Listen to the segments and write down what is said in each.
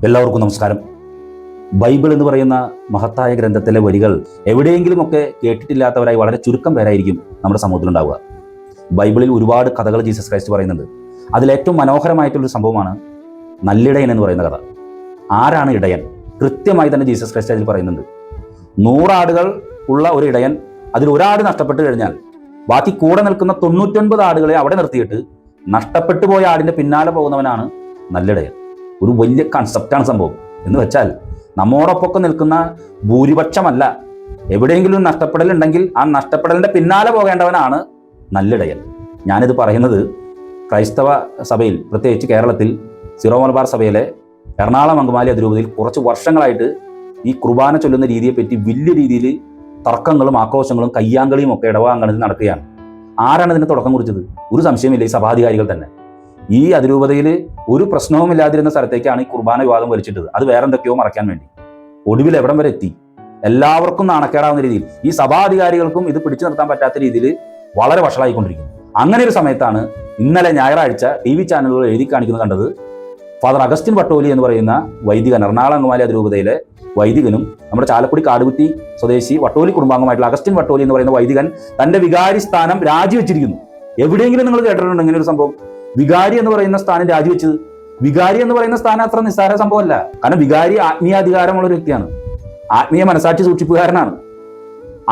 എല്ലാവർക്കും നമസ്കാരം. ബൈബിൾ എന്ന് പറയുന്ന മഹത്തായ ഗ്രന്ഥത്തിലെ വരികൾ എവിടെയെങ്കിലുമൊക്കെ കേട്ടിട്ടില്ലാത്തവരായി വളരെ ചുരുക്കം പേരായിരിക്കും നമ്മുടെ സമൂഹത്തിലുണ്ടാവുക. ബൈബിളിൽ ഒരുപാട് കഥകൾ ജീസസ് ക്രൈസ്റ്റ് പറയുന്നുണ്ട്. അതിലേറ്റവും മനോഹരമായിട്ടുള്ളൊരു സംഭവമാണ് നല്ലിടയൻ എന്ന് പറയുന്ന കഥ. ആരാണ് ഇടയൻ? കൃത്യമായി തന്നെ ജീസസ് ക്രൈസ്റ്റ് അതിൽ പറയുന്നുണ്ട്. 100 ആടുകൾ ഉള്ള ഒരു ഇടയൻ, അതിൽ ഒരാട് നഷ്ടപ്പെട്ട് കഴിഞ്ഞാൽ ബാക്കി കൂടെ നിൽക്കുന്ന 99 ആടുകളെ അവിടെ നിർത്തിയിട്ട് നഷ്ടപ്പെട്ടു പോയ ആടിൻ്റെ പിന്നാലെ പോകുന്നവനാണ് നല്ലിടയൻ. ഒരു വലിയ കൺസെപ്റ്റാണ് സംഭവം. എന്ന് വെച്ചാൽ നമ്മോടൊപ്പം നിൽക്കുന്ന ഭൂരിപക്ഷമല്ല, എവിടെയെങ്കിലും നഷ്ടപ്പെടലുണ്ടെങ്കിൽ ആ നഷ്ടപ്പെടലിൻ്റെ പിന്നാലെ പോകേണ്ടവനാണ് നല്ലിടയൻ. ഞാനിത് പറയുന്നത് ക്രൈസ്തവ സഭയിൽ, പ്രത്യേകിച്ച് കേരളത്തിൽ സിറോ മലബാർ സഭയിലെ എറണാകുളം അങ്കമാലി അതിരൂപതയിൽ കുറച്ച് വർഷങ്ങളായിട്ട് ഈ കുർബാന ചൊല്ലുന്ന രീതിയെപ്പറ്റി വലിയ രീതിയിൽ തർക്കങ്ങളും ആക്രോശങ്ങളും കയ്യാങ്കളിയും ഒക്കെ ഇടവാങ്കണത്തിൽ നടക്കുകയാണ്. ആരാണ് ഇതിന് തുടക്കം കുറിച്ചത്? ഒരു സംശയമില്ല, ഈ സഭാധികാരികൾ തന്നെ. ഈ അതിരൂപതയിൽ ഒരു പ്രശ്നവുമില്ലാതിരുന്ന സ്ഥലത്തേക്കാണ് ഈ കുർബാന വിവാദം വലിച്ചിട്ടത്. അത് വേറെ എന്തൊക്കെയോ മറയ്ക്കാൻ വേണ്ടി. ഒടുവിൽ എവിടം വരെ എത്തി? എല്ലാവർക്കും നാണക്കേടാവുന്ന രീതിയിൽ, ഈ സഭാധികാരികൾക്കും ഇത് പിടിച്ചു നിർത്താൻ പറ്റാത്ത രീതിയിൽ വളരെ വഷളായിക്കൊണ്ടിരിക്കുന്നു. അങ്ങനെ ഒരു സമയത്താണ് ഇന്നലെ ഞായറാഴ്ച TV ചാനലുകൾ എഴുതി കാണിക്കുന്നത് കണ്ടത്. ഫാദർ അഗസ്റ്റിൻ വട്ടോലി എന്ന് പറയുന്ന വൈദികൻ, എറണാകുളം അങ്കമാലി അതിരൂപതയിലെ വൈദികനും നമ്മുടെ ചാലക്കുടി കാടുകുറ്റി സ്വദേശി വട്ടോലി കുടുംബാംഗമായിട്ടുള്ള അഗസ്റ്റിൻ വട്ടോലി എന്ന് പറയുന്ന വൈദികൻ തന്റെ വികാരി സ്ഥാനം രാജിവെച്ചിരിക്കുന്നു. എവിടെയെങ്കിലും നിങ്ങൾ കേട്ടിട്ടുണ്ടോ ഇങ്ങനെ ഒരു സംഭവം? വികാരി എന്ന് പറയുന്ന സ്ഥാനം രാജിവെച്ചത്. വികാരി എന്ന് പറയുന്ന സ്ഥാനം അത്ര നിസ്സാര സംഭവമല്ല. കാരണം വികാരി ആത്മീയാധികാരമുള്ള ഒരു വ്യക്തിയാണ്, ആത്മീയ മനസാക്ഷി സൂക്ഷിപ്പുകാരനാണ്.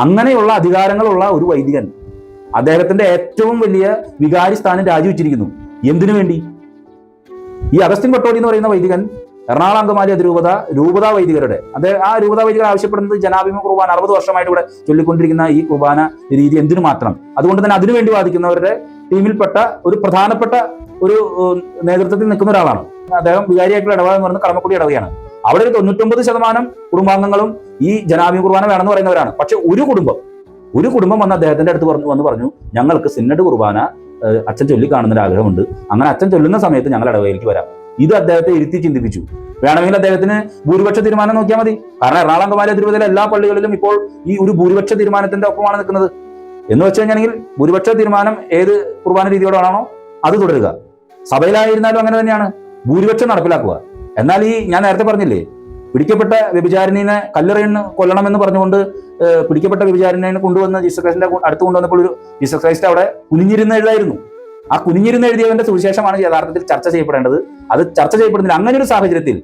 അങ്ങനെയുള്ള അധികാരങ്ങളുള്ള ഒരു വൈദികൻ അദ്ദേഹത്തിന്റെ ഏറ്റവും വലിയ വികാരി സ്ഥാനം രാജിവെച്ചിരിക്കുന്നു. എന്തിനു വേണ്ടി? ഈ അഗസ്റ്റിൻ വട്ടോലി എന്ന് പറയുന്ന വൈദികൻ എറണാകുളം അങ്കമാലി രൂപതാ വൈദികരുടെ, ആ രൂപതാ വൈദികർ ആവശ്യപ്പെടുന്നത് ജനാഭിമുഖ കുർബാന 60 വർഷമായിട്ട് ഇവിടെ ചൊല്ലിക്കൊണ്ടിരിക്കുന്ന ഈ കുർബാന രീതി എന്തിനു മാറ്റണം. അതുകൊണ്ട് തന്നെ അതിനുവേണ്ടി വാദിക്കുന്നവരുടെ ടീമിൽപ്പെട്ട ഒരു പ്രധാനപ്പെട്ട ഒരു നേതൃത്വത്തിൽ നിൽക്കുന്ന ഒരാളാണ് അദ്ദേഹം. വികാരിയായിട്ടുള്ള ഇടവക എന്ന് പറയുന്നത് കടമക്കുടി ഇടവകയാണ്. അവിടെ ഒരു 99% കുടുംബാംഗങ്ങളും ഈ ജനാഭിമുഖ കുർബാന വേണമെന്ന് പറയുന്നവരാണ്. പക്ഷെ ഒരു കുടുംബം വന്ന് അദ്ദേഹത്തിന്റെ അടുത്ത് പറഞ്ഞു, ഞങ്ങൾക്ക് സിന്നഡ് കുർബാന അച്ഛൻ ചൊല്ലി കാണുന്നൊരു ആഗ്രഹമുണ്ട്, അങ്ങനെ അച്ഛൻ ചൊല്ലുന്ന സമയത്ത് ഞങ്ങൾ ഇടവകയിലേക്ക് വരാം. ഇത് അദ്ദേഹത്തെ ഇരുത്തി ചിന്തിപ്പിച്ചു. വേണമെങ്കിൽ അദ്ദേഹത്തിന് ഭൂരിപക്ഷ തീരുമാനം നോക്കിയാൽ മതി. കാരണം എറണാകുളം അങ്കമാലി അതിരൂപതയിലെ എല്ലാ പള്ളികളിലും ഇപ്പോൾ ഈ ഒരു ഭൂരിപക്ഷ തീരുമാനത്തിന്റെ ഒപ്പമാണ് നിൽക്കുന്നത്. എന്ന് വെച്ച് കഴിഞ്ഞാൽ ഭൂരിപക്ഷ തീരുമാനം ഏത് കുർബാന രീതിയോടാണോ അത് തുടരുക. സഭയിലായിരുന്നാലും അങ്ങനെ തന്നെയാണ്, ഭൂരിപക്ഷം നടപ്പിലാക്കുക. എന്നാൽ ഞാൻ നേരത്തെ പറഞ്ഞില്ലേ, പിടിക്കപ്പെട്ട വ്യഭിചാരിണിനെ കല്ലെറിയണ് കൊല്ലണമെന്ന് പറഞ്ഞുകൊണ്ട് പിടിക്കപ്പെട്ട വ്യഭിചാരിണിനെ കൊണ്ടുവന്ന് ജീസസ് ക്രൈസ്റ്റിന്റെ അടുത്ത് കൊണ്ടുവന്നപ്പോൾ ഒരു ജീസസ് ക്രൈസ്റ്റ് അവിടെ കുനിഞ്ഞിരുന്ന് എഴുതായിരുന്നു. ആ കുനിഞ്ഞിരുന്ന് എഴുതിയവന്റെ സുവിശേഷമാണ് യഥാർത്ഥത്തിൽ ചർച്ച ചെയ്യപ്പെടേണ്ടത്. അത് ചർച്ച ചെയ്യപ്പെടുന്നില്ല. അങ്ങനെ ഒരു സാഹചര്യത്തിൽ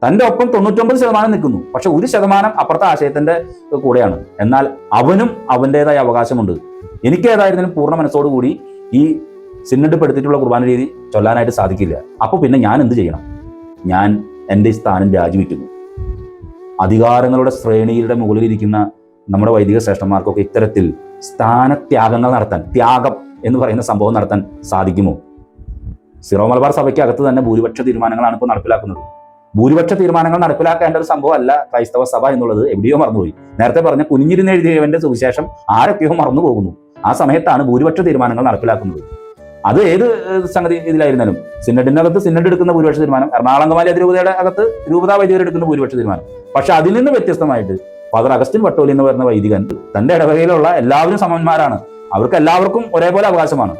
തന്റെ ഒപ്പം 99% നിൽക്കുന്നു, പക്ഷെ 1% അപ്പുറത്തെ ആശയത്തിന്റെ കൂടെയാണ്. എന്നാൽ അവനും അവൻ്റെതായ അവകാശമുണ്ട്. എനിക്ക് ഏതായിരുന്നാലും പൂർണ്ണ മനസ്സോടുകൂടി ഈ സിന്നഡ് പെടുത്തിയിട്ടുള്ള കുർബാന രീതി ചൊല്ലാനായിട്ട് സാധിക്കില്ല. അപ്പോൾ പിന്നെ ഞാൻ എന്ത് ചെയ്യണം? ഞാൻ എൻ്റെ സ്ഥാനം രാജിവെക്കുന്നു. അധികാരങ്ങളുടെ ശ്രേണിയുടെ മുകളിലിരിക്കുന്ന നമ്മുടെ വൈദിക ശ്രേഷ്ഠന്മാർക്കൊക്കെ ഇത്തരത്തിൽ സ്ഥാനത്യാഗങ്ങൾ നടത്താൻ, ത്യാഗം എന്ന് പറയുന്ന സംഭവം നടത്താൻ സാധിക്കുമോ? സിറോ മലബാർ സഭയ്ക്ക് അകത്ത് തന്നെ ഭൂരിപക്ഷ തീരുമാനങ്ങളാണ് ഇപ്പോൾ നടപ്പിലാക്കുന്നത്. ഭൂരിപക്ഷ തീരുമാനങ്ങൾ നടപ്പിലാക്കേണ്ട ഒരു സംഭവമല്ല ക്രൈസ്തവ സഭ എന്നുള്ളത് എവിടെയോ മറന്നുപോയി. നേരത്തെ പറഞ്ഞ കുനിഞ്ഞിരുന്ന് എഴുതിയവന്റെ സുവിശേഷം ആരൊക്കെയോ മറന്നു പോകുന്നു. ആ സമയത്താണ് ഭൂരിപക്ഷ തീരുമാനങ്ങൾ നടപ്പിലാക്കുന്നത്. അത് ഏത് സംഗതി ഇതിലായിരുന്നാലും, സിന്നഡിന്റെ അകത്ത് സിന്നഡ് എടുക്കുന്ന ഭൂരിപക്ഷ തീരുമാനം, എറണാകുളം അങ്കമാലി അതിരൂപതയുടെ അകത്ത് രൂപതാ വൈദികർ എടുക്കുന്ന ഭൂരിപക്ഷ തീരുമാനം. പക്ഷെ അതിൽ നിന്ന് വ്യത്യസ്തമായിട്ട് ഫാദർ അഗസ്റ്റിൻ വട്ടോലി എന്ന് പറയുന്ന വൈദികൻ തന്റെ ഇടവകയിലുള്ള എല്ലാവരും സമന്മാരാണ്, അവർക്ക് എല്ലാവർക്കും ഒരേപോലെ അവകാശമാണ്.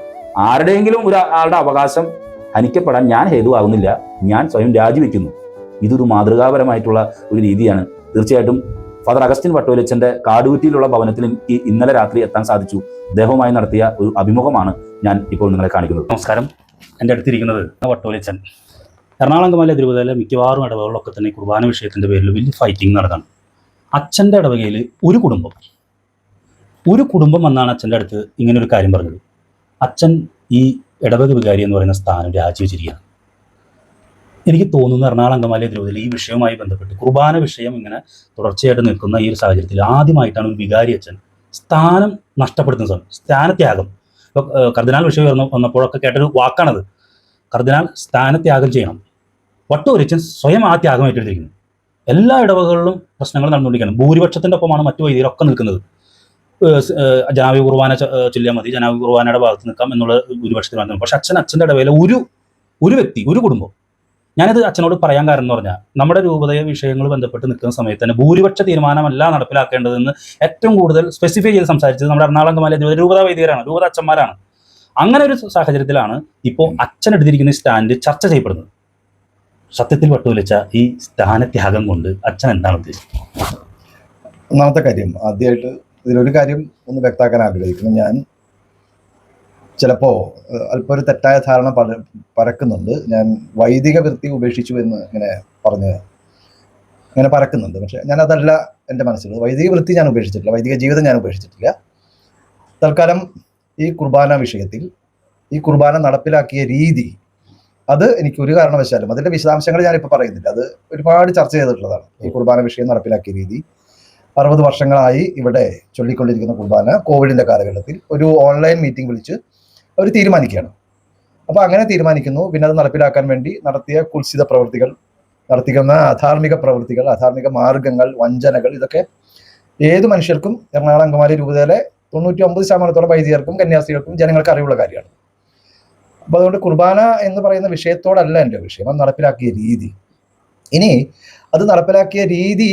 ആരുടെയെങ്കിലും ഒരാളുടെ അവകാശം ഹനിക്കപ്പെടാൻ ഞാൻ ഹേതുവാകുന്നില്ല, ഞാൻ സ്വയം രാജിവെക്കുന്നു. ഇതൊരു മാതൃകാപരമായിട്ടുള്ള ഒരു രീതിയാണ്. തീർച്ചയായിട്ടും ഫാദർ അഗസ്റ്റിൻ വട്ടോലിച്ചന്റെ കാടുകുറ്റിയിലുള്ള ഭവനത്തിൽ എനിക്ക് ഇന്നലെ രാത്രി എത്താൻ സാധിച്ചു. അദ്ദേഹവുമായി നടത്തിയ ഒരു അഭിമുഖമാണ് ഞാൻ ഇപ്പോൾ നിങ്ങളെ കാണിക്കുന്നത്. നമസ്കാരം. എൻ്റെ അടുത്തിരിക്കുന്നത് വട്ടോലിച്ചൻ. എറണാകുളം അങ്കമാലി അതിരൂപതയിലെ മിക്കവാറും ഇടവകളിലൊക്കെ തന്നെ കുർബാന വിഷയത്തിന്റെ പേരിൽ വലിയ ഫൈറ്റിംഗ് നടക്കണം. അച്ഛൻ്റെ ഇടവകയിൽ ഒരു കുടുംബം വന്നാണ് അച്ഛൻ്റെ അടുത്ത് ഇങ്ങനെ ഒരു കാര്യം പറഞ്ഞത്. അച്ഛൻ ഈ ഇടവക വികാരി എന്ന് പറയുന്ന സ്ഥാനം രാജിവെച്ചിരിക്കുകയാണ്. എനിക്ക് തോന്നുന്നു എറണാകുളം അങ്കമാലി അതിരൂപതയിൽ ഈ വിഷയവുമായി ബന്ധപ്പെട്ട് കുർബാന വിഷയം ഇങ്ങനെ തുടർച്ചയായിട്ട് നിൽക്കുന്ന ഈ ഒരു സാഹചര്യത്തിൽ ആദ്യമായിട്ടാണ് ഒരു വികാരി അച്ഛൻ സ്ഥാനം നഷ്ടപ്പെടുത്തുന്ന സമയം, സ്ഥാനത്യാഗം. ഇപ്പോൾ കർദിനാൾ വിഷയം വന്നപ്പോഴൊക്കെ കേട്ടൊരു വാക്കാണത്. കർദിനാൾ സ്ഥാനത്യാഗം ചെയ്യണം. വട്ടോലിച്ചൻ സ്വയം ആ ത്യാഗം ഏറ്റെടുത്തിരിക്കുന്നു. എല്ലാ ഇടവകളിലും പ്രശ്നങ്ങൾ നടന്നുകൊണ്ടിരിക്കുകയാണ്. ഭൂരിപക്ഷത്തിൻ്റെ ഒപ്പമാണ് മറ്റു വൈദികരൊക്കെ നിൽക്കുന്നത്. ജനാഭിമുഖ കുർബാന ചൊല്ലിയാൽ മതി, ജനാഭിമുഖ കുർബാനയുടെ ഭാഗത്ത് നിൽക്കാം എന്നുള്ള ഭൂരിപക്ഷത്തിൽ നടന്നു. പക്ഷെ അച്ഛൻ്റെ ഇടവേള ഒരു വ്യക്തി, ഒരു കുടുംബം. ഞാനിത് അച്ഛനോട് പറയാൻ കാരണം എന്ന് പറഞ്ഞാൽ, നമ്മുടെ രൂപതയ വിഷയങ്ങൾ ബന്ധപ്പെട്ട് നിൽക്കുന്ന സമയത്ത് തന്നെ ഭൂരിപക്ഷ തീരുമാനമല്ല നടപ്പിലാക്കേണ്ടതെന്ന് ഏറ്റവും കൂടുതൽ സ്പെസിഫൈ ചെയ്ത് സംസാരിച്ചത് നമ്മുടെ എറണാകുളം അങ്കമാലി രൂപതാ വൈദികരാണ്, രൂപതാ അച്ഛന്മാരാണ്. അങ്ങനെ ഒരു സാഹചര്യത്തിലാണ് ഇപ്പോൾ അച്ഛൻ എടുത്തിരിക്കുന്ന സ്റ്റാൻഡ് ചർച്ച ചെയ്യപ്പെടുന്നത്. സത്യത്തിൽ വട്ടുവലിച്ച ഈ സ്ഥാനത്യാഗം കൊണ്ട് അച്ഛൻ എന്താണ് ഉദ്ദേശിച്ചത്? ഒന്നാമത്തെ കാര്യം, ആദ്യമായിട്ട് ഇതിലൊരു കാര്യം ഒന്ന് വ്യക്തമാക്കാൻ ആഗ്രഹിക്കുന്നു. ഞാൻ ചിലപ്പോൾ അല്പം ഒരു തെറ്റായ ധാരണ പരക്കുന്നുണ്ട്. ഞാൻ വൈദിക വൃത്തി ഉപേക്ഷിച്ചു എന്ന് ഇങ്ങനെ പരക്കുന്നുണ്ട്. പക്ഷെ ഞാനതല്ല എൻ്റെ മനസ്സിലുള്ളത്. വൈദിക വൃത്തി ഞാൻ ഉപേക്ഷിച്ചിട്ടില്ല, വൈദിക ജീവിതം ഞാൻ ഉപേക്ഷിച്ചിട്ടില്ല. തൽക്കാലം ഈ കുർബാന വിഷയത്തിൽ ഈ കുർബാന നടപ്പിലാക്കിയ രീതി, അത് എനിക്ക് ഒരു കാരണവശാലും അതിൻ്റെ വിശദാംശങ്ങൾ ഞാനിപ്പോൾ പറയുന്നില്ല. അത് ഒരുപാട് ചർച്ച ചെയ്തിട്ടുള്ളതാണ്. ഈ കുർബാന വിഷയം നടപ്പിലാക്കിയ രീതി 60 വർഷങ്ങളായി ഇവിടെ ചൊല്ലിക്കൊണ്ടിരിക്കുന്ന കുർബാന കോവിഡിൻ്റെ കാലഘട്ടത്തിൽ ഒരു ഓൺലൈൻ മീറ്റിംഗ് വിളിച്ച് അവർ തീരുമാനിക്കുകയാണ്. അപ്പോൾ അങ്ങനെ തീരുമാനിക്കുന്നു. പിന്നെ അത് നടപ്പിലാക്കാൻ വേണ്ടി നടത്തിയ കുൽസിത പ്രവൃത്തികൾ, നടത്തിക്കുന്ന അധാർമിക പ്രവൃത്തികൾ, അധാർമിക മാർഗങ്ങൾ, വഞ്ചനകൾ, ഇതൊക്കെ ഏത് മനുഷ്യർക്കും എറണാകുളം അങ്കമാലി രൂപതയിലെ 99% വൈദികർക്കും കന്യാസ്ത്രീകൾക്കും ജനങ്ങൾക്ക് അറിവുള്ള കാര്യമാണ്. അപ്പോൾ അതുകൊണ്ട് കുർബാന എന്ന് പറയുന്ന വിഷയത്തോടല്ല എൻ്റെ വിഷയം, അത് നടപ്പിലാക്കിയ രീതി. ഇനി അത് നടപ്പിലാക്കിയ രീതി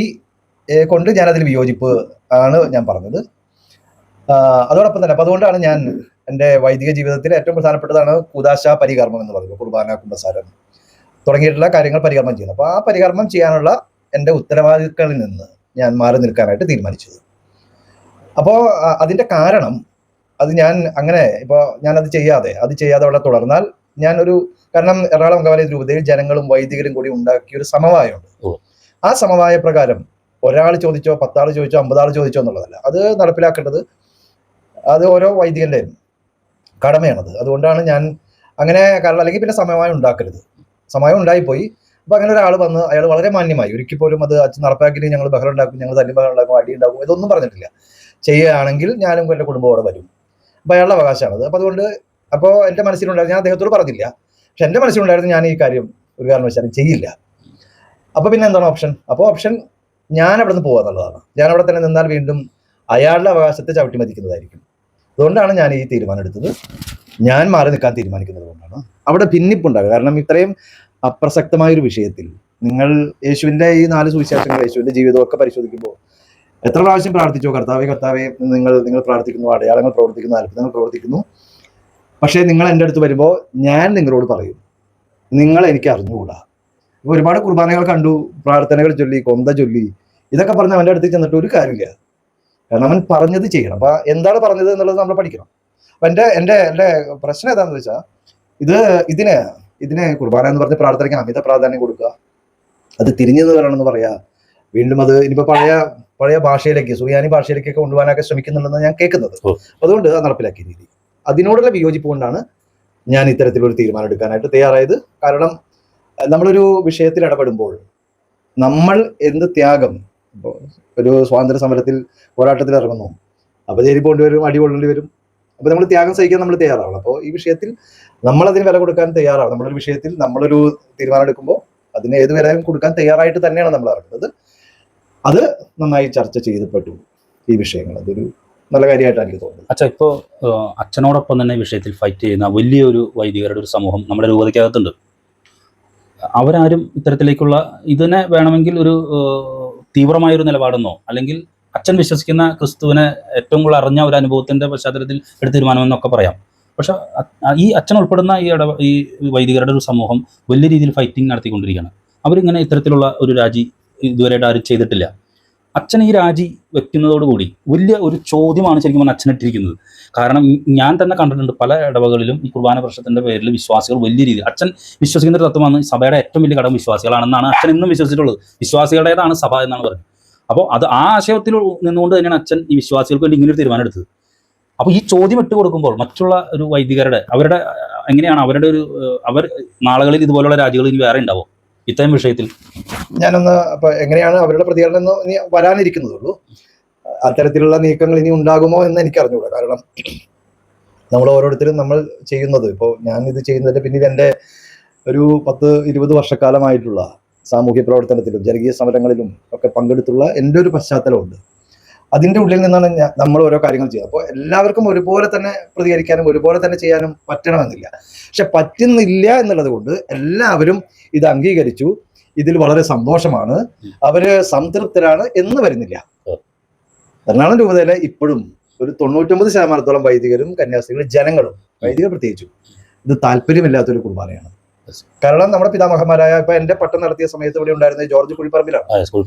കൊണ്ട് ഞാനതിൽ വിയോജിപ്പ് ആണ് ഞാൻ പറഞ്ഞത്. അതോടൊപ്പം തന്നെ അപ്പോൾ അതുകൊണ്ടാണ് ഞാൻ എൻ്റെ വൈദിക ജീവിതത്തിൽ ഏറ്റവും പ്രധാനപ്പെട്ടതാണ് കൂദാശ പരികർമ്മം എന്ന് പറയുന്നത്. കുർബാന, കുമ്പസാരം തുടങ്ങിയിട്ടുള്ള കാര്യങ്ങൾ പരികർമ്മം ചെയ്യുന്നു. അപ്പോൾ ആ പരികർമ്മം ചെയ്യാനുള്ള എൻ്റെ ഉത്തരവാദിത്തങ്ങളിൽ നിന്ന് ഞാൻ മാറി നിൽക്കാനായിട്ട് തീരുമാനിച്ചത്. അപ്പോൾ അതിൻ്റെ കാരണം, അത് ഞാൻ അങ്ങനെ ഇപ്പോൾ ഞാനത് ചെയ്യാതെ അവിടെ തുടർന്നാൽ കാരണം എറണാകുളം അങ്കമാലി രൂപതയിൽ ജനങ്ങളും വൈദികരും കൂടി ഉണ്ടാക്കിയ ഒരു സമവായമുണ്ട്. ആ സമവായ പ്രകാരം ഒരാൾ ചോദിച്ചോ 10 ആൾ ചോദിച്ചോ 50 ആൾ ചോദിച്ചോ എന്നുള്ളതല്ല, അത് നടപ്പിലാക്കേണ്ടത് അത് ഓരോ വൈദികൻ്റെയും കടമയാണത്. അതുകൊണ്ടാണ് ഞാൻ അങ്ങനെ, കാരണം അല്ലെങ്കിൽ പിന്നെ സമവായം ഉണ്ടാക്കരുത്. സമയം ഉണ്ടായിപ്പോയി. അപ്പോൾ അങ്ങനെ ഒരാൾ വന്ന് അയാൾ വളരെ മാന്യമായി, ഒരിക്കൽ പോലും അത് അച്ഛൻ നടപ്പാക്കി ഞങ്ങൾ ബഹളം ഉണ്ടാക്കും, ഞങ്ങൾ തല്ലി ബഹളം ഉണ്ടാക്കും, അടി ഉണ്ടാക്കും, ഇതൊന്നും പറഞ്ഞിട്ടില്ല. ചെയ്യുകയാണെങ്കിൽ ഞാനും എൻ്റെ കുടുംബം അവിടെ വരും. അപ്പോൾ അയാളുടെ അവകാശമാണത്. അപ്പോൾ എൻ്റെ മനസ്സിലുണ്ടായിരുന്നു, ഞാൻ അദ്ദേഹത്തോട് പറഞ്ഞില്ല, പക്ഷെ എൻ്റെ മനസ്സിലുണ്ടായിരുന്നു ഞാൻ ഈ കാര്യം ഒരു കാരണവശാലും ചെയ്യില്ല. അപ്പോൾ പിന്നെ എന്താണ് ഓപ്ഷൻ? അപ്പോൾ ഓപ്ഷൻ ഞാൻ അവിടെ നിന്ന് പോകുക എന്നുള്ളതാണ്. ഞാൻ അവിടെ തന്നെ നിന്നാൽ വീണ്ടും അയാളുടെ അവകാശത്തെ ചവിട്ടി മതിക്കുന്നതായിരിക്കും. അതുകൊണ്ടാണ് ഞാൻ ഈ തീരുമാനം എടുത്തത്. ഞാൻ മാറി നിൽക്കാൻ തീരുമാനിക്കുന്നത് കൊണ്ടാണ് അവിടെ ഭിന്നിപ്പുണ്ടാകുക. കാരണം ഇത്രയും അപ്രസക്തമായൊരു വിഷയത്തിൽ നിങ്ങൾ യേശുവിൻ്റെ ഈ 4 സുവിശേഷങ്ങൾ, യേശുവിൻ്റെ ജീവിതമൊക്കെ പരിശോധിക്കുമ്പോൾ എത്ര പ്രാവശ്യം പ്രാർത്ഥിച്ചോ, കർത്താവേ നിങ്ങൾ പ്രാർത്ഥിക്കുന്നു, അടയാളങ്ങൾ പ്രവർത്തിക്കുന്നു, അത്ഭുതങ്ങൾ പ്രവർത്തിക്കുന്നു. പക്ഷേ നിങ്ങൾ എൻ്റെ അടുത്ത് വരുമ്പോൾ ഞാൻ നിങ്ങളോട് പറയും, നിങ്ങൾ എനിക്ക് അറിഞ്ഞുകൂടാ. അപ്പോൾ ഒരുപാട് കുർബാനകൾ കണ്ടു, പ്രാർത്ഥനകൾ ചൊല്ലി, കൊന്ത ചൊല്ലി, ഇതൊക്കെ പറഞ്ഞ് അവൻ്റെ അടുത്ത് ചെന്നിട്ട് ഒരു കാര്യമില്ല. കാരണം അവൻ പറഞ്ഞത് ചെയ്യണം. അപ്പോൾ എന്താണ് പറഞ്ഞത് എന്നുള്ളത് നമ്മൾ പഠിക്കണം. അപ്പം എൻ്റെ പ്രശ്നം ഏതാണെന്ന് വെച്ചാൽ, ഇതിനെ കുർബാന എന്ന് പറഞ്ഞ് പ്രാർത്ഥനയ്ക്ക് അമിത പ്രാധാന്യം കൊടുക്കുക, അത് തിരിഞ്ഞെന്ന് പറയണമെന്ന് പറയാ, വീണ്ടും അത് ഇനിയിപ്പോൾ പഴയ ഭാഷയിലേക്ക്, സുറിയാനി ഭാഷയിലേക്കൊക്കെ കൊണ്ടുപോകാനൊക്കെ ശ്രമിക്കുന്നുണ്ടെന്ന് ഞാൻ കേൾക്കുന്നത്. അതുകൊണ്ട് അത് നടപ്പിലാക്കിയ രീതി, അതിനോടുള്ള വിയോജിപ്പ് കൊണ്ടാണ് ഞാൻ ഇത്തരത്തിലൊരു തീരുമാനം എടുക്കാനായിട്ട് തയ്യാറായത്. കാരണം നമ്മളൊരു വിഷയത്തിൽ ഇടപെടുമ്പോൾ നമ്മൾ എന്ത് ത്യാഗം, ഇപ്പോൾ ഒരു സ്വാതന്ത്ര്യ സമരത്തിൽ പോരാട്ടത്തിൽ ഇറങ്ങുന്നു, അപ്പോൾ ജയിലിൽ പോകേണ്ടി വരും, അടി കൊള്ളേണ്ടി വരും. അപ്പോൾ നമ്മൾ ത്യാഗം സഹിക്കാൻ നമ്മൾ തയ്യാറാവണം. അപ്പോൾ ഈ വിഷയത്തിൽ നമ്മളതിന് വില കൊടുക്കാൻ തയ്യാറാവണം. നമ്മളൊരു വിഷയത്തിൽ നമ്മളൊരു തീരുമാനം എടുക്കുമ്പോൾ അതിന് ഏത് വിലയും കൊടുക്കാൻ തയ്യാറായിട്ട് തന്നെയാണ് നമ്മൾ ഇറങ്ങുന്നത്. അത് നന്നായി ചർച്ച ചെയ്തപ്പെട്ടു ഈ വിഷയങ്ങൾ. അതൊരു നല്ല കാര്യമായിട്ടാണ് എനിക്ക് തോന്നുന്നത്. അച്ഛാ, ഇപ്പോൾ അച്ഛനോടൊപ്പം തന്നെ വിഷയത്തിൽ ഫൈറ്റ് ചെയ്യുന്ന വലിയൊരു വൈദികരുടെ ഒരു സമൂഹം നമ്മുടെ രൂപതയ്ക്കകത്തുണ്ട്. അവരാരും ഇത്തരത്തിലേക്കുള്ള ഇതിനെ വേണമെങ്കിൽ ഒരു തീവ്രമായൊരു നിലപാടെന്നോ, അല്ലെങ്കിൽ അച്ഛൻ വിശ്വസിക്കുന്ന ക്രിസ്തുവിനെ ഏറ്റവും കൂടുതൽ അറിഞ്ഞ ഒരു അനുഭവത്തിൻ്റെ പശ്ചാത്തലത്തിൽ എടുത്ത തീരുമാനമെന്നൊക്കെ പറയാം. പക്ഷെ ഈ അച്ഛൻ ഉൾപ്പെടുന്ന ഈ വൈദികരുടെ ഒരു സമൂഹം വലിയ രീതിയിൽ ഫൈറ്റിംഗ് നടത്തിക്കൊണ്ടിരിക്കുകയാണ്. അവരിങ്ങനെ ഇത്തരത്തിലുള്ള ഒരു രാജി ഇതുവരെയായിട്ട് ആരും ചെയ്തിട്ടില്ല. അച്ഛൻ ഈ രാജി വെക്കുന്നതോടുകൂടി വലിയ ഒരു ചോദ്യമാണ് ശരിക്കും പറഞ്ഞാൽ അച്ഛനിട്ടിരിക്കുന്നത്. കാരണം ഞാൻ തന്നെ കണ്ടിട്ടുണ്ട് പല ഇടവകളിലും ഈ കുർബാന പ്രശ്നത്തിൻ്റെ പേരിൽ വിശ്വാസികൾ വലിയ രീതിയിൽ, അച്ഛൻ വിശ്വസിക്കുന്ന ഒരു തത്വമാണ് സഭയുടെ ഏറ്റവും വലിയ ഘടകം വിശ്വാസികളാണെന്നാണ് അച്ഛൻ ഇന്നും വിശ്വസിച്ചിട്ടുള്ളത്. വിശ്വാസികളുടേതാണ് സഭ എന്നാണ് പറഞ്ഞത്. അപ്പോൾ അത് ആ ആശയത്തിൽ നിന്നുകൊണ്ട് തന്നെയാണ് അച്ഛൻ ഈ വിശ്വാസികൾക്ക് വേണ്ടി ഇങ്ങനൊരു തീരുമാനം എടുത്തത്. അപ്പോൾ ഈ ചോദ്യം ഇട്ട് കൊടുക്കുമ്പോൾ മറ്റുള്ള ഒരു വൈദികരുടെ എങ്ങനെയാണ് അവർ നാളുകളിൽ ഇതുപോലുള്ള രാജികൾ ഇനി വേറെ ഉണ്ടാവും ഇത്തരം വിഷയത്തിൽ? ഞാനൊന്ന് അപ്പോൾ എങ്ങനെയാണ് അവരുടെ പ്രതികരണം ഇനി വരാനിരിക്കുന്നതുള്ളൂ. അത്തരത്തിലുള്ള നീക്കങ്ങൾ ഇനി ഉണ്ടാകുമോ എന്ന് എനിക്ക് അറിഞ്ഞുകൂടാ. കാരണം നമ്മൾ ഓരോരുത്തരും നമ്മൾ ചെയ്യുന്നത്, ഇപ്പോൾ ഞാൻ ഇത് ചെയ്യുന്നതിൻ്റെ പിന്നിൽ എൻ്റെ ഒരു 10-20 വർഷക്കാലമായിട്ടുള്ള സാമൂഹ്യ പ്രവർത്തനത്തിലും ജനകീയ സമരങ്ങളിലും ഒക്കെ പങ്കെടുത്തുള്ള എൻ്റെ ഒരു പശ്ചാത്തലമുണ്ട്. അതിൻ്റെ ഉള്ളിൽ നിന്നാണ് നമ്മൾ ഓരോ കാര്യങ്ങൾ ചെയ്യുക. അപ്പോൾ എല്ലാവർക്കും ഒരുപോലെ തന്നെ പ്രതികരിക്കാനും ഒരുപോലെ തന്നെ ചെയ്യാനും പറ്റണമെന്നില്ല. പക്ഷെ പറ്റുന്നില്ല എന്നുള്ളത് കൊണ്ട് എല്ലാവരും ഇത് അംഗീകരിച്ചു, ഇതിൽ വളരെ സന്തോഷമാണ്, അവര് സംതൃപ്തരാണ് എന്ന് വരുന്നില്ല. എറണാകുളം രൂപതയിലെ ഇപ്പോഴും ഒരു 99% വൈദികരും കന്യാസ്ത്രീകളും ജനങ്ങളും, വൈദികർ പ്രത്യേകിച്ചും, ഇത് താല്പര്യമില്ലാത്തൊരു കുർബാനയാണ്. കാരണം നമ്മുടെ പിതാമഹന്മാരായ ഇപ്പൊ എന്റെ പട്ടം നടത്തിയ സമയത്ത് ഇവിടെ ഉണ്ടായിരുന്നത് ജോർജ് കുഴിപ്പറമ്പിലാണ്.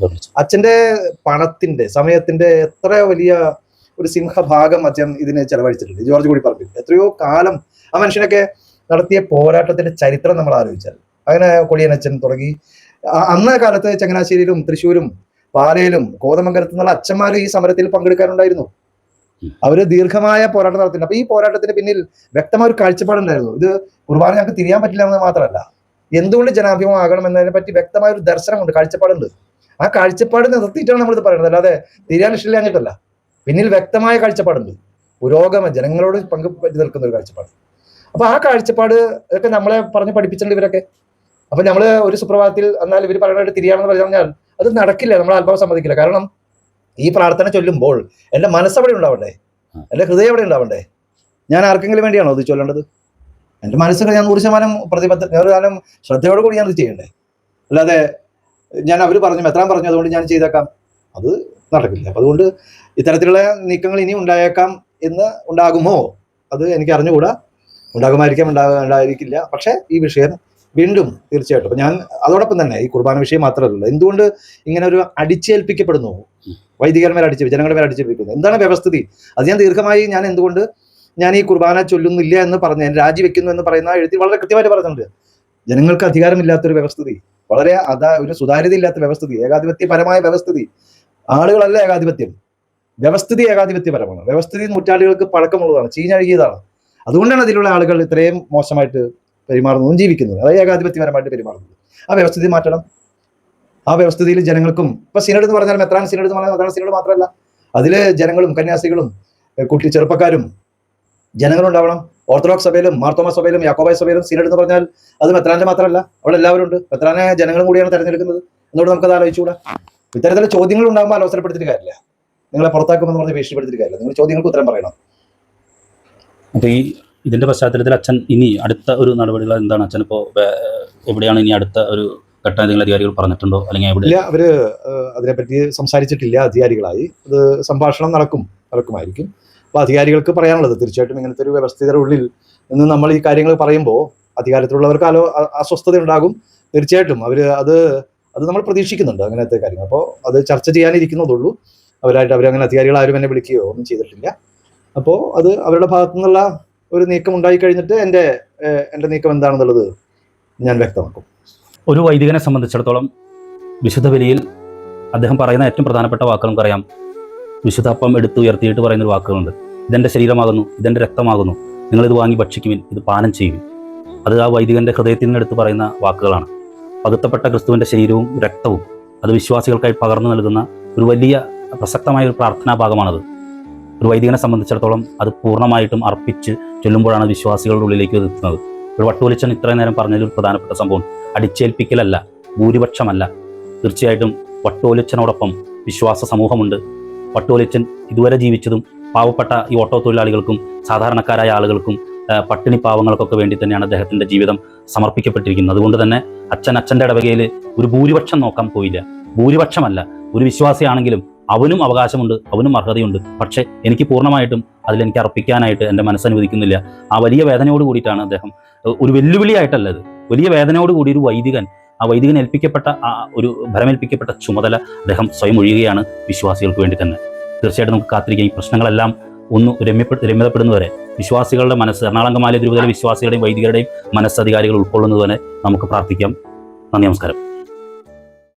അച്ഛന്റെ പണത്തിന്റെ സമയത്തിന്റെ എത്ര വലിയ ഒരു സിംഹഭാഗം അച്ഛൻ ഇതിനെ ചെലവഴിച്ചിട്ടുണ്ട്. ജോർജ് കുഴിപ്പറമ്പിൽ എത്രയോ കാലം ആ മനുഷ്യനൊക്കെ നടത്തിയ പോരാട്ടത്തിന്റെ ചരിത്രം നമ്മൾ ആലോചിച്ചാൽ, അങ്ങനെ കൊടിയനച്ഛൻ തുടങ്ങി അന്ന കാലത്ത് ചങ്ങനാശ്ശേരിയിലും തൃശ്ശൂരും പാലയിലും കോതമംഗലത്തു നിന്നുള്ള അച്ഛന്മാർ ഈ സമരത്തിൽ പങ്കെടുക്കാനുണ്ടായിരുന്നു. അവര് ദീർഘമായ പോരാട്ടം നടത്തുന്നുണ്ട്. അപ്പൊ ഈ പോരാട്ടത്തിന് പിന്നിൽ വ്യക്തമായ ഒരു കാഴ്ചപ്പാടുണ്ടായിരുന്നു. ഇത് കുർബാന ഞങ്ങൾക്ക് തിരിയാൻ പറ്റില്ല എന്ന് മാത്രമല്ല, എന്തുകൊണ്ട് ജനാഭിമുഖമാകണം എന്നതിനെ പറ്റി വ്യക്തമായ ഒരു ദർശനമുണ്ട്, കാഴ്ചപ്പാടുണ്ട്. ആ കാഴ്ചപ്പാട് നിർത്തിയിട്ടാണ് നമ്മളിത് പറയുന്നത്, അല്ലാതെ തിരിയാൻ ഇഷ്ടമില്ല എന്നിട്ടല്ല. പിന്നിൽ വ്യക്തമായ കാഴ്ചപ്പാടുണ്ട്, പുരോഗമന ജനങ്ങളോട് പറ്റി നിൽക്കുന്ന ഒരു കാഴ്ചപ്പാട്. അപ്പൊ ആ കാഴ്ചപ്പാട് ഇതൊക്കെ നമ്മളെ പറഞ്ഞ് പഠിപ്പിച്ചിട്ടുണ്ട് ഇവരൊക്കെ. അപ്പൊ നമ്മള് ഒരു സുപ്രഭാതത്തിൽ എന്നാൽ ഇവർ പറയുന്നത് തിരിയാണെന്ന് പറഞ്ഞാൽ അത് നടക്കില്ല, നമ്മൾ ആത്മാവ് സമ്മതിക്കില്ല. കാരണം ഈ പ്രാർത്ഥന ചൊല്ലുമ്പോൾ എൻ്റെ മനസ്സവിടെ ഉണ്ടാവണ്ടേ, എൻ്റെ ഹൃദയം അവിടെ ഉണ്ടാവണ്ടേ. ഞാൻ ആർക്കെങ്കിലും വേണ്ടിയാണോ അത് ചൊല്ലേണ്ടത്? എൻ്റെ മനസ്സിൽ ഞാൻ 100% 100% ശ്രദ്ധയോട് കൂടി ഞാനത് ചെയ്യണ്ടേ. അല്ലാതെ ഞാൻ അവർ പറഞ്ഞു എത്രാൻ പറഞ്ഞു അതുകൊണ്ട് ഞാൻ ചെയ്തേക്കാം, അത് നടക്കില്ല. അപ്പൊ അതുകൊണ്ട് ഇത്തരത്തിലുള്ള നീക്കങ്ങൾ ഇനി ഉണ്ടായേക്കാം എന്ന് ഉണ്ടാകുമോ അത് എനിക്ക് അറിഞ്ഞുകൂടാ. ഉണ്ടാകുമായിരിക്കാം, ഉണ്ടായിരിക്കില്ല. പക്ഷെ ഈ വിഷയം വീണ്ടും തീർച്ചയായിട്ടും അപ്പൊ ഞാൻ അതോടൊപ്പം തന്നെ ഈ കുർബാന വിഷയം മാത്രമല്ല, എന്തുകൊണ്ട് ഇങ്ങനെ ഒരു അടിച്ചേൽപ്പിക്കപ്പെടുന്നു, വൈദികന്മാരെ ജനങ്ങളുടെ മേലെ അടിച്ചേൽപ്പിക്കുന്നു, എന്താണ് വ്യവസ്ഥിതി? അത് ഞാൻ ദീർഘമായി ഞാൻ എന്തുകൊണ്ട് ഞാൻ ഈ കുർബാന ചൊല്ലുന്നില്ല എന്ന് പറഞ്ഞ് ഞാൻ രാജിവെക്കുന്നു എന്ന് പറയുന്ന എഴുത്തിൽ വളരെ കൃത്യമായിട്ട് പറയുന്നുണ്ട്. ജനങ്ങൾക്ക് അധികാരമില്ലാത്തൊരു വ്യവസ്ഥിതി, വളരെ ഒരു സുതാര്യത ഇല്ലാത്ത വ്യവസ്ഥിതി, ഏകാധിപത്യപരമായ വ്യവസ്ഥിതി. ആളുകളല്ല ഏകാധിപത്യം, വ്യവസ്ഥിതി ഏകാധിപത്യപരമാണ്. വ്യവസ്ഥിതി നൂറ്റാണ്ടുകൾക്ക് പഴക്കമുള്ളതാണ്, ചീഞ്ഞഴുകിയതാണ്. അതുകൊണ്ടാണ് അതിലുള്ള ആളുകൾ ഇത്രയും മോശമായിട്ട് പെരുമാറുന്നതും ജീവിക്കുന്നത്, അതായത് ഏകാധിപത്യപരമായിട്ട് പെരുമാറുന്നത്. ആ വ്യവസ്ഥിതി മാറ്റണം. ആ വ്യവസ്ഥിതിയിൽ ജനങ്ങൾക്കും ഇപ്പൊ സിനഡ് എന്ന് പറഞ്ഞാൽ മെത്രാൻ സിനഡ് എന്ന് പറഞ്ഞാൽ മെത്രാൻ സിനഡ് മാത്രമല്ല, അതില് ജനങ്ങളും കന്യാസികളും ചെറുപ്പക്കാരും ജനങ്ങളും ഉണ്ടാവണം. ഓർത്തഡോക്സ് സഭയിലും മാർത്തോമ സഭയിലും യാക്കോബായ സഭയിലും സിനഡ് എന്ന് പറഞ്ഞാൽ അത് മെത്രാന്റെ മാത്രമല്ല, അവിടെ എല്ലാവരും ഉണ്ട്. മെത്രാനെ ജനങ്ങളും കൂടിയാണ് തെരഞ്ഞെടുക്കുന്നത്. എന്നോട് നമുക്കത് ആലോചിച്ചുകൂടാ. ഇത്തരത്തിലുള്ള ചോദ്യങ്ങൾ ഉണ്ടാകുമ്പോൾ അവസരപ്പെടുത്തിയിട്ട് കാര്യമില്ല. നിങ്ങളെ പുറത്താക്കുമെന്ന് പറഞ്ഞ് ഭീഷണിപ്പെടുത്തിയിട്ട് കാര്യമില്ല. നിങ്ങൾ ചോദ്യങ്ങൾക്ക് ഉത്തരം പറയണം. അപ്പൊ ഇതിന്റെ പശ്ചാത്തലത്തിൽ അച്ഛൻ ഇനി അടുത്ത ഒരു നടപടികൾ എന്താണ്? അച്ഛൻ ഇപ്പോൾ എവിടെയാണ് ഇനി അടുത്ത ഒരു ഘട്ടം ഏതെങ്കിലും അധികാരികൾ പറഞ്ഞിട്ടുണ്ടോ, അല്ലെങ്കിൽ എവിടെ? ഇല്ല, അവര് അതിനെപ്പറ്റി സംസാരിച്ചിട്ടില്ല അധികാരികളായി. അത് സംഭാഷണം നടക്കുമായിരിക്കും. അപ്പൊ അധികാരികൾക്ക് പറയാനുള്ളത് തീർച്ചയായിട്ടും ഇങ്ങനത്തെ ഒരു വ്യവസ്ഥയുടെ ഉള്ളിൽ നിന്ന് നമ്മൾ ഈ കാര്യങ്ങൾ പറയുമ്പോൾ അധികാരത്തിലുള്ളവർക്ക് അസ്വസ്ഥത ഉണ്ടാകും. തീർച്ചയായിട്ടും അത് നമ്മൾ പ്രതീക്ഷിക്കുന്നുണ്ട് അങ്ങനത്തെ കാര്യങ്ങൾ. അപ്പോൾ അത് ചർച്ച ചെയ്യാനിരിക്കുന്നതുള്ളൂ. അവരങ്ങനെ അധികാരികൾ ആരും എന്നെ വിളിക്കുകയോ ഒന്നും ചെയ്തിട്ടില്ല. അപ്പോൾ അത് അവരുടെ ഭാഗത്തു നിന്നുള്ള ഒരു നീക്കം ഉണ്ടായി കഴിഞ്ഞിട്ട് എൻ്റെ നീക്കം എന്താണെന്നുള്ളത് ഞാൻ വ്യക്തമാക്കും. ഒരു വൈദികനെ സംബന്ധിച്ചിടത്തോളം വിശുദ്ധ ബലിയിൽ അദ്ദേഹം പറയുന്ന ഏറ്റവും പ്രധാനപ്പെട്ട വാക്കുകൾ നമുക്കറിയാം. വിശുദ്ധ അപ്പം എടുത്ത് ഉയർത്തിയിട്ട് പറയുന്നൊരു വാക്കുകളുണ്ട്: ഇതെൻ്റെ ശരീരമാകുന്നു, ഇതെൻ്റെ രക്തമാകുന്നു, നിങ്ങളിത് വാങ്ങി ഭക്ഷിക്കുവിൻ, ഇത് പാനം ചെയ്യുവിൻ. അത് ആ വൈദികൻ്റെ ഹൃദയത്തിൽ നിന്നെടുത്ത് പറയുന്ന വാക്കുകളാണ്. പകുത്തപ്പെട്ട ക്രിസ്തുവിൻ്റെ ശരീരവും രക്തവും അത് വിശ്വാസികൾക്കായി പകർന്നു നൽകുന്ന ഒരു വലിയ പ്രസക്തമായ ഒരു പ്രാർത്ഥനാ ഭാഗമാണത്. ഒരു വൈദികനെ സംബന്ധിച്ചിടത്തോളം അത് പൂർണ്ണമായിട്ടും അർപ്പിച്ച് ചൊല്ലുമ്പോഴാണ് വിശ്വാസികളുടെ ഉള്ളിലേക്ക് എത്തുന്നത്. ഒരു വട്ടോലിച്ചൻ ഇത്രയും നേരം പറഞ്ഞതിൽ ഒരു പ്രധാനപ്പെട്ട സംഭവം അടിച്ചേൽപ്പിക്കലല്ല, ഭൂരിപക്ഷമല്ല. തീർച്ചയായിട്ടും വട്ടോലിച്ചനോടൊപ്പം വിശ്വാസ സമൂഹമുണ്ട്. വട്ടോലിച്ചൻ ഇതുവരെ ജീവിച്ചതും പാവപ്പെട്ട ഈ ഓട്ടോ തൊഴിലാളികൾക്കും സാധാരണക്കാരായ ആളുകൾക്കും പട്ടിണി പാവങ്ങൾക്കൊക്കെ വേണ്ടി തന്നെയാണ് അദ്ദേഹത്തിൻ്റെ ജീവിതം സമർപ്പിക്കപ്പെട്ടിരിക്കുന്നത്. അതുകൊണ്ട് തന്നെ അച്ഛൻ്റെ ഇടവകയിൽ ഒരു ഭൂരിപക്ഷം നോക്കാൻ പോയില്ല. ഭൂരിപക്ഷമല്ല, ഒരു വിശ്വാസിയാണെങ്കിലും അവനും അവകാശമുണ്ട്, അവനും അർഹതയുണ്ട്. പക്ഷേ എനിക്ക് പൂർണ്ണമായിട്ടും അതിലെനിക്ക് അർപ്പിക്കാനായിട്ട് എൻ്റെ മനസ്സനുവദിക്കുന്നില്ല. ആ വലിയ വേദനയോട് കൂടിയിട്ടാണ് അദ്ദേഹം, ഒരു വെല്ലുവിളിയായിട്ടല്ല ഇത്, വലിയ വേദനയോട് കൂടി ഒരു വൈദികൻ ഏൽപ്പിക്കപ്പെട്ട ഒരു ഭരമേൽപ്പിക്കപ്പെട്ട ചുമതല അദ്ദേഹം സ്വയം ഒഴിയുകയാണ് വിശ്വാസികൾക്ക് വേണ്ടി തന്നെ. തീർച്ചയായിട്ടും നമുക്ക് കാത്തിരിക്കാം. ഈ പ്രശ്നങ്ങളെല്ലാം ഒന്ന് രമ്യതപ്പെടുന്നവരെ വിശ്വാസികളുടെ മനസ്സ്, എറണാകുളം മാലിയ തിരുവതയിലെ വിശ്വാസികളുടെയും വൈദികരുടെയും മനസ്സ് അധികാരികൾ ഉൾക്കൊള്ളുന്നതുവരെ നമുക്ക് പ്രാർത്ഥിക്കാം. നന്ദി, നമസ്കാരം.